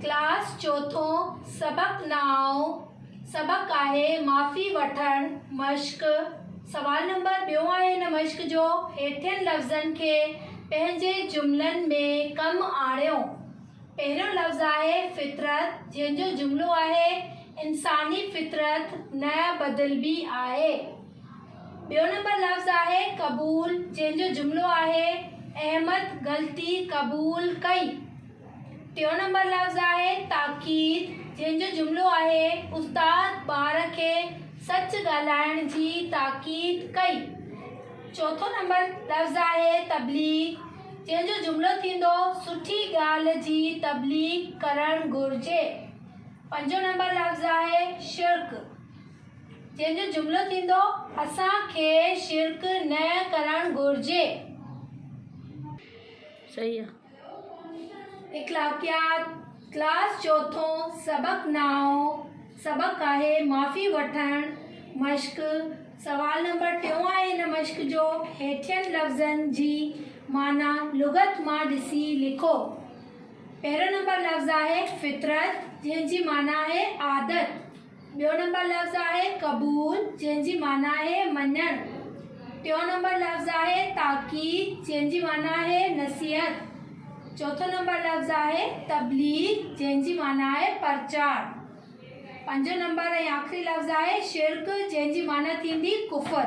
Class चौथो सबक नाओ सबक आहे माफ़ी वठण मश्क। सवाल नंबर ॿियो आहे हिन मश्क जो हेठियनि लफ़्ज़नि खे पंहिंजे जुमलनि में कमु आणियो। पहिरियों लफ़्ज़ आहे फितरत जंहिंजो जुमिलो आहे इंसानी फितरत न बदिलबी आहे। ॿियो नंबर लफ़्ज़ आहे क़बूल जंहिंजो जुमिलो आहे अहमद ग़लती क़बूल कई। टियों नंबर लफ़्ज़ आहे ताक़ीद जंहिंजो जुमिलो आहे उस्ताद ॿार खे सच ॻाल्हाइण जी ताक़ीद कई। चौथो नंबर लफ़्ज़ आहे तबलीग जंहिंजो जुमिलो थींदो सुठी ॻाल्हि जी तबलीग करणु घुरिजे। पंजो नंबर लफ़्ज़ आहे शिर्क जंहिंजो जुमिलो थींदो असांखे शिर्क न करणु घुरिजे। सही आहे। इख़लाक़ियात क्लास चौथो सबक नाओ सबक आहे माफ़ी वठण मश्क। सवाल नंबर टियों आहे हिन मश्क जो हेठियनि लफ़्ज़नि जी माना लुग़त मां ॾिसी लिखो। पहिरियों नंबर लफ़्ज़ आहे फितरत जंहिंजी माना आहे आदत। ॿियो नंबर लफ़्ज़ आहे क़बूल जंहिंजी माना आहे मञणु। टियों नंबर लफ़्ज़ आहे ताक़ीद जंहिंजी माना आहे नसीहत। चौथो नंबर लफ़्ज़ आहे तबलीग जंहिंजी माना आहे प्रचार। पंजो नंबर ऐं आख़िरी लफ़्ज़ आहे शिर्क जंहिंजी माना थींदी कुफ़र।